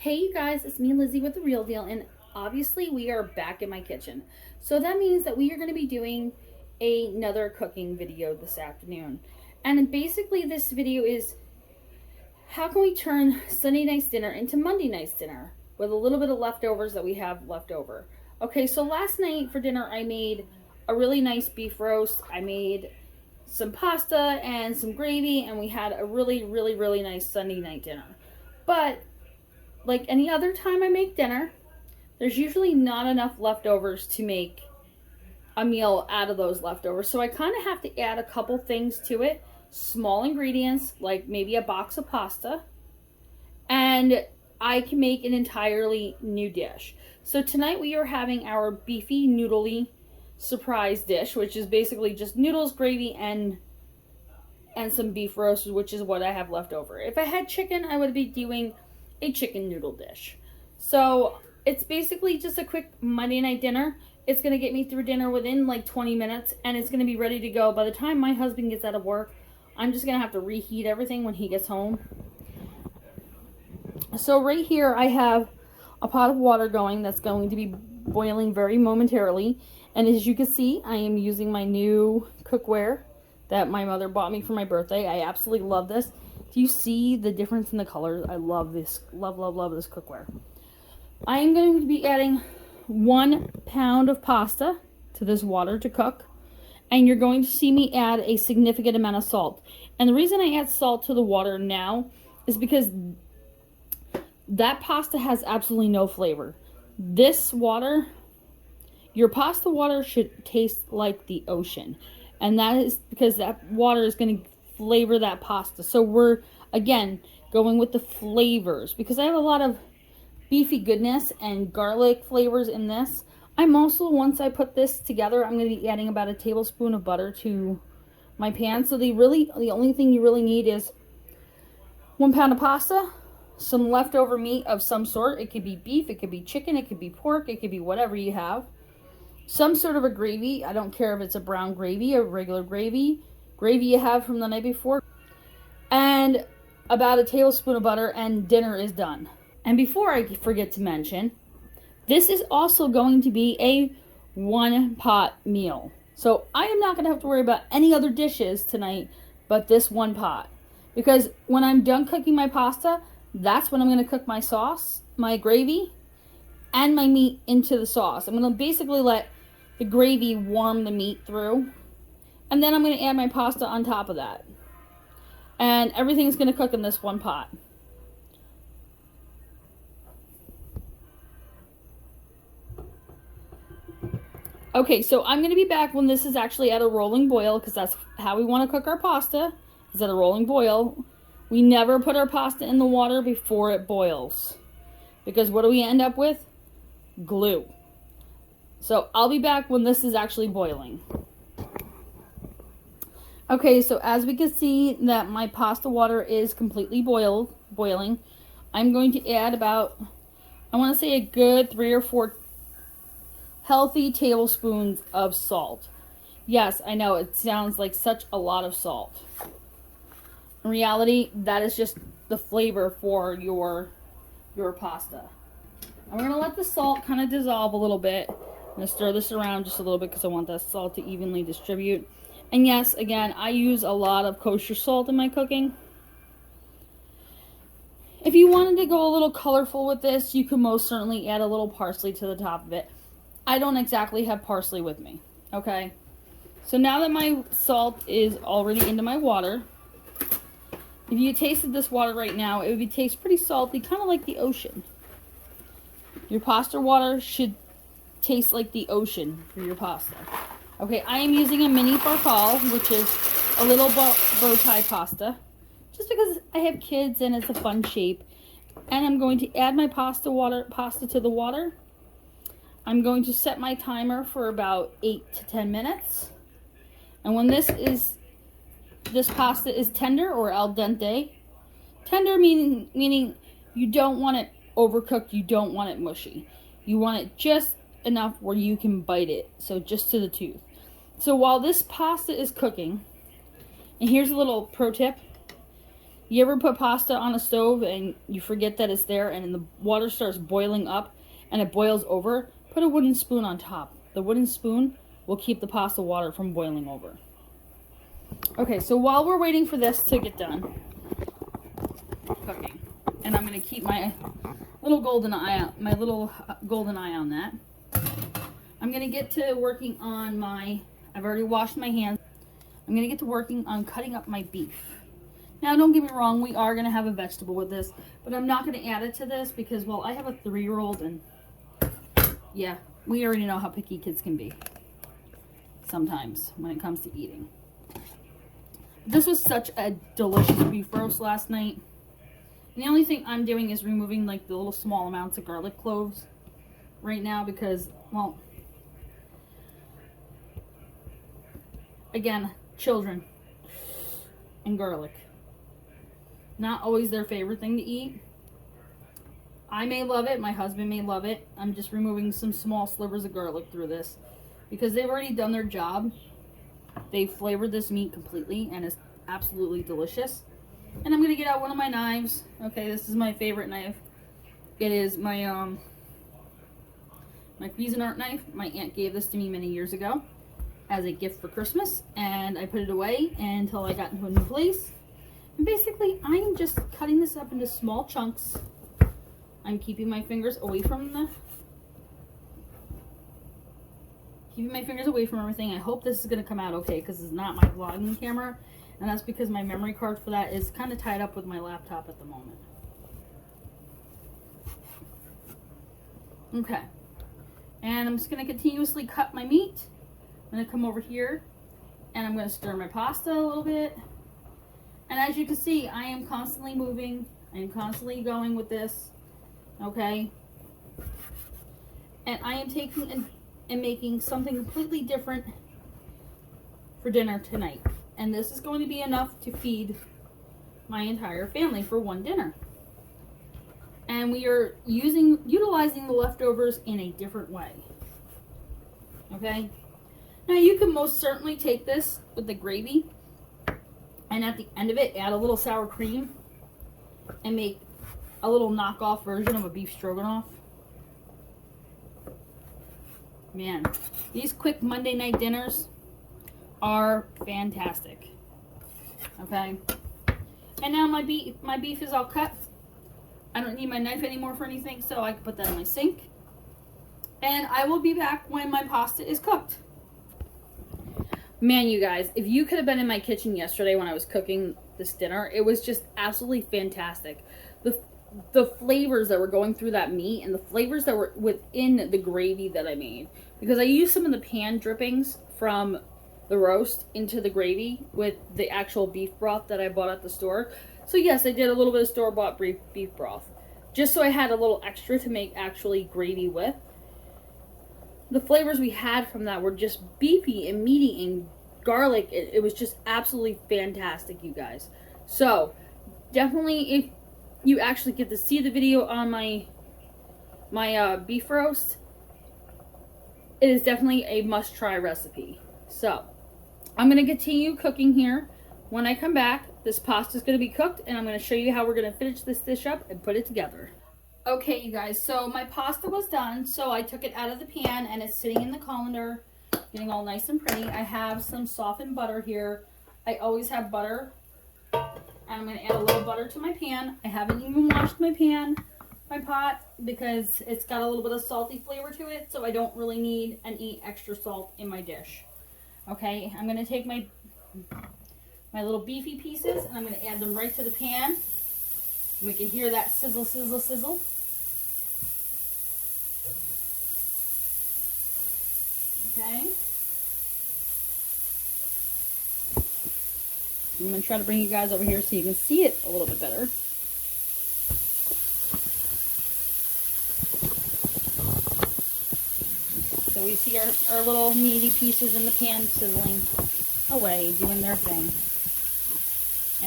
Hey you guys, it's me Lizzie with The Real Deal, and obviously we are back in my kitchen. So that means that we are going to be doing another cooking video this afternoon. And basically this video is how can we turn Sunday night's dinner into Monday night's dinner with a little bit of leftovers that we have left over. Okay, so last night for dinner I made a really nice beef roast. I made some pasta and some gravy, and we had a really nice Sunday night dinner. But like any other time I make dinner, there's usually not enough leftovers to make a meal out of those leftovers. So I kind of have to add a couple things to it. Small ingredients, like maybe a box of pasta. And I can make an entirely new dish. So tonight we are having our beefy noodly surprise dish, which is basically just noodles, gravy, and some beef roast, which is what I have left over. If I had chicken, I would be doing a chicken noodle dish. So it's basically just a quick Monday night dinner. It's going to get me through dinner within like 20 minutes, and it's going to be ready to go. By the time my husband gets out of work, I'm just going to have to reheat everything when he gets home. So right here I have a pot of water going that's going to be boiling very momentarily. And as you can see, I am using my new cookware that my mother bought me for my birthday. I absolutely love this. Do you see the difference in the colors? I love this. Love this cookware. I am going to be adding 1 pound of pasta to this water to cook. And you're going to see me add a significant amount of salt. And the reason I add salt to the water now is because that pasta has absolutely no flavor. This water, your pasta water should taste like the ocean. And that is because that water is going to flavor that pasta. So we're, again, going with the flavors. Because I have a lot of beefy goodness and garlic flavors in this. I'm also, once I put this together, I'm going to be adding about a tablespoon of butter to my pan. So the only thing you really need is 1 pound of pasta, some leftover meat of some sort. It could be beef, it could be chicken, it could be pork, it could be whatever you have. Some sort of a gravy. I don't care if it's a brown gravy or regular gravy you have from the night before. And about a tablespoon of butter, and dinner is done. And before I forget to mention, this is also going to be a 1-pot meal. So I am not going to have to worry about any other dishes tonight but this 1 pot. Because when I'm done cooking my pasta, that's when I'm going to cook my sauce, my gravy, and my meat into the sauce. I'm going to basically let the gravy warm the meat through. And then I'm going to add my pasta on top of that. And everything's going to cook in this 1 pot. Okay, so I'm going to be back when this is actually at a rolling boil, because that's how we want to cook our pasta, is at a rolling boil. We never put our pasta in the water before it boils, because what do we end up with? Glue. So I'll be back when this is actually boiling. Okay, so as we can see that my pasta water is completely boiling, I'm going to add about, I want to say a good 3 or 4 healthy tablespoons of salt. Yes, I know it sounds like such a lot of salt. In reality, that is just the flavor for your pasta. I'm going to let the salt kind of dissolve a little bit. I'm going to stir this around just a little bit because I want that salt to evenly distribute. And yes, again, I use a lot of kosher salt in my cooking. If you wanted to go a little colorful with this, you could most certainly add a little parsley to the top of it. I don't exactly have parsley with me, okay? So now that my salt is already into my water, if you tasted this water right now, it would taste pretty salty, kind of like the ocean. Your pasta water should taste like the ocean for your pasta. Okay, I am using a mini farfalle, which is a little bow tie pasta, just because I have kids and it's a fun shape. And I'm going to add my pasta to the water. I'm going to set my timer for about 8 to 10 minutes. And when this pasta is tender or al dente, tender meaning you don't want it overcooked, you don't want it mushy. You want it just enough where you can bite it, so just to the tooth. So while this pasta is cooking, and here's a little pro tip, You ever put pasta on a stove and you forget that it's there and the water starts boiling up and it boils over? Put a wooden spoon on top. The wooden spoon will keep the pasta water from boiling over. Okay, so while we're waiting for this to get done cooking, and I'm going to keep my little golden eye on that. I'm going to get to working on I've already washed my hands. I'm going to get to working on cutting up my beef. Now, don't get me wrong, we are going to have a vegetable with this, but I'm not going to add it to this because, well, I have a 3-year-old and, yeah, we already know how picky kids can be sometimes when it comes to eating. This was such a delicious beef roast last night. And the only thing I'm doing is removing, like, the little small amounts of garlic cloves right now because, well, again, children and garlic. Not always their favorite thing to eat. I may love it. My husband may love it. I'm just removing some small slivers of garlic through this because they've already done their job. They've flavored this meat completely and it's absolutely delicious. And I'm going to get out one of my knives. Okay, this is my favorite knife. It is my Cuisinart knife. My aunt gave this to me many years ago as a gift for Christmas. And I put it away until I got into a new place. And basically, I am just cutting this up into small chunks. I'm keeping my fingers away from everything. I hope this is going to come out okay because it's not my vlogging camera. And that's because my memory card for that is kind of tied up with my laptop at the moment. Okay. And I'm just going to continuously cut my meat. I'm going to come over here and I'm going to stir my pasta a little bit. And as you can see, I am constantly moving. I am constantly going with this. Okay? And I am taking and making something completely different for dinner tonight. And this is going to be enough to feed my entire family for one dinner. And we are utilizing the leftovers in a different way. Okay? Now you can most certainly take this with the gravy and at the end of it add a little sour cream and make a little knockoff version of a beef stroganoff. Man, these quick Monday night dinners are fantastic. Okay? And now my beef is all cut. I don't need my knife anymore for anything, so I can put that in my sink. And I will be back when my pasta is cooked. Man, you guys, if you could have been in my kitchen yesterday when I was cooking this dinner, it was just absolutely fantastic. The flavors that were going through that meat and the flavors that were within the gravy that I made. Because I used some of the pan drippings from the roast into the gravy with the actual beef broth that I bought at the store. So yes, I did a little bit of store-bought beef broth. Just so I had a little extra to make actually gravy with. The flavors we had from that were just beefy and meaty and garlic. It was just absolutely fantastic, you guys. So, definitely if you actually get to see the video on my beef roast, it is definitely a must-try recipe. So, I'm going to continue cooking here. When I come back, this pasta is going to be cooked, and I'm going to show you how we're going to finish this dish up and put it together. Okay, you guys, so my pasta was done, so I took it out of the pan, and it's sitting in the colander, getting all nice and pretty. I have some softened butter here. I always have butter, and I'm going to add a little butter to my pan. I haven't even washed my pot, because it's got a little bit of salty flavor to it, so I don't really need any extra salt in my dish. Okay, I'm going to take my little beefy pieces, and I'm going to add them right to the pan. We can hear that sizzle, sizzle, sizzle. Okay. I'm going to try to bring you guys over here so you can see it a little bit better. So we see our little meaty pieces in the pan sizzling away, doing their thing.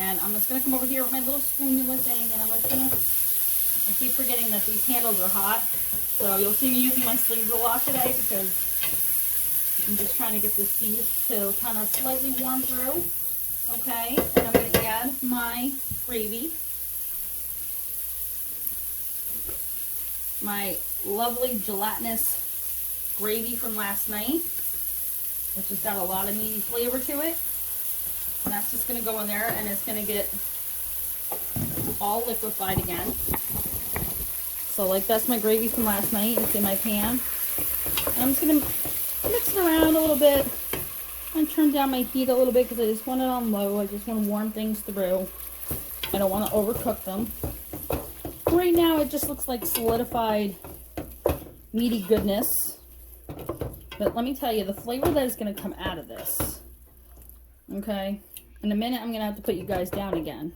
And I'm just going to come over here with my little spoonula thing, and I keep forgetting that these handles are hot. So you'll see me using my sleeves a lot today because I'm just trying to get this beef to kind of slightly warm through. Okay, and I'm going to add my gravy. My lovely gelatinous gravy from last night, which has got a lot of meaty flavor to it. And that's just going to go in there, and it's going to get all liquefied again. So like, that's my gravy from last night. It's in my pan. And I'm just going to mix it around a little bit and turn down my heat a little bit because I just want it on low. I just want to warm things through. I don't want to overcook them. Right now it just looks like solidified meaty goodness. But let me tell you, the flavor that is going to come out of this. Okay? In a minute I'm going to have to put you guys down again.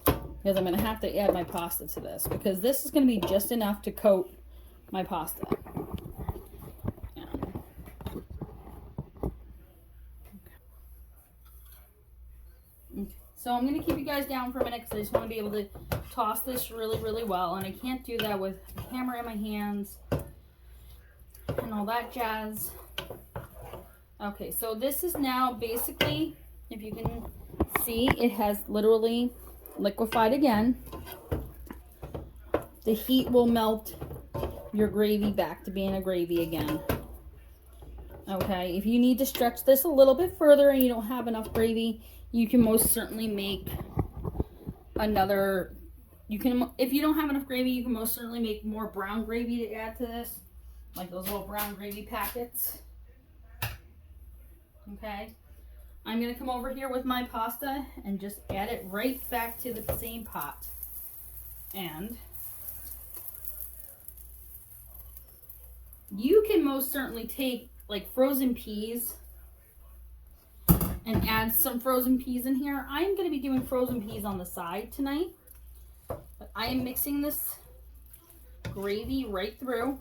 Because I'm going to have to add my pasta to this. Because this is going to be just enough to coat my pasta. So I'm going to keep you guys down for a minute because I just want to be able to toss this really, really well. And I can't do that with a hammer in my hands and all that jazz. Okay, so this is now basically, if you can see, it has literally liquefied again. The heat will melt your gravy back to being a gravy again. Okay, if you need to stretch this a little bit further and you don't have enough gravy, you can most certainly make another, if you don't have enough gravy, you can most certainly make more brown gravy to add to this, like those little brown gravy packets. Okay, I'm going to come over here with my pasta and just add it right back to the same pot. And you can most certainly take like frozen peas and add some frozen peas in here. I am going to be doing frozen peas on the side tonight, but I am mixing this gravy right through.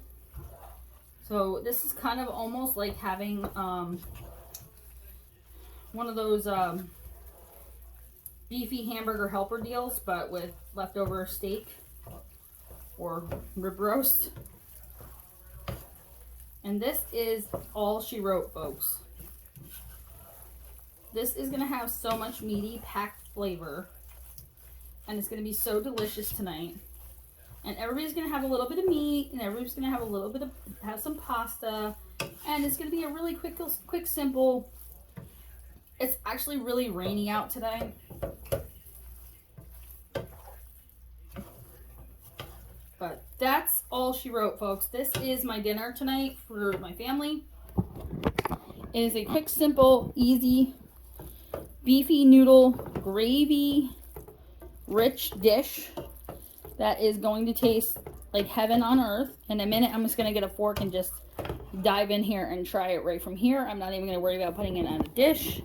So this is kind of almost like having one of those Beefy hamburger helper deals, but with leftover steak or rib roast. And this is all she wrote, folks. This is going to have so much meaty, packed flavor. And it's going to be so delicious tonight. And everybody's going to have a little bit of meat. And everybody's going to have a little bit of, have some pasta. And it's going to be a really quick, simple. It's actually really rainy out today. But that's all she wrote, folks. This is my dinner tonight for my family. It is a quick, simple, easy beefy noodle gravy rich dish that is going to taste like heaven on earth. In a minute I'm just going to get a fork and just dive in here and try it right from here. I'm not even going to worry about putting it on a dish.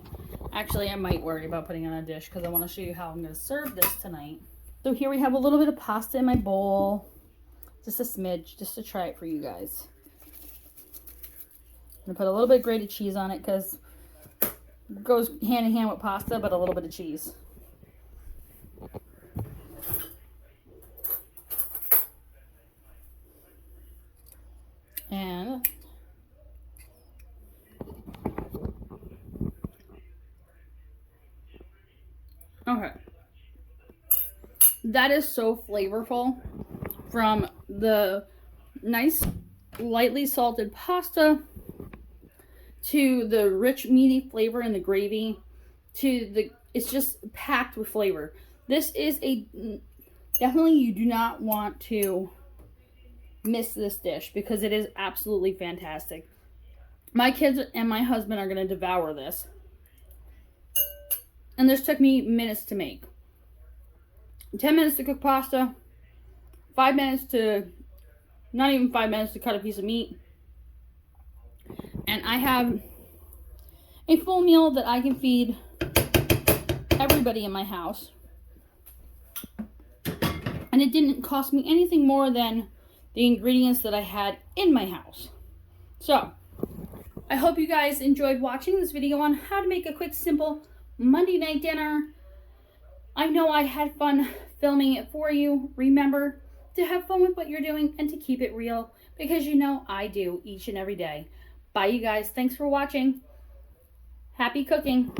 Actually, I might worry about putting it on a dish because I want to show you how I'm going to serve this tonight. So here we have a little bit of pasta in my bowl, just a smidge, just to try it for you guys. I'm going to put a little bit of grated cheese on it because it goes hand in hand with pasta, but a little bit of cheese. And okay, that is so flavorful, from the nice lightly salted pasta to the rich meaty flavor in the gravy to the, it's just packed with flavor. This is a, definitely you do not want to miss this dish because it is absolutely fantastic. My kids and my husband are going to devour this. And this took me minutes to make. 10 minutes to cook pasta. 5 minutes to, not even 5 minutes to cut a piece of meat. And I have a full meal that I can feed everybody in my house. And it didn't cost me anything more than the ingredients that I had in my house. So, I hope you guys enjoyed watching this video on how to make a quick, simple Monday night dinner. I know I had fun filming it for you. Remember to have fun with what you're doing and to keep it real, because you know I do each and every day. Bye, you guys. Thanks for watching. Happy cooking.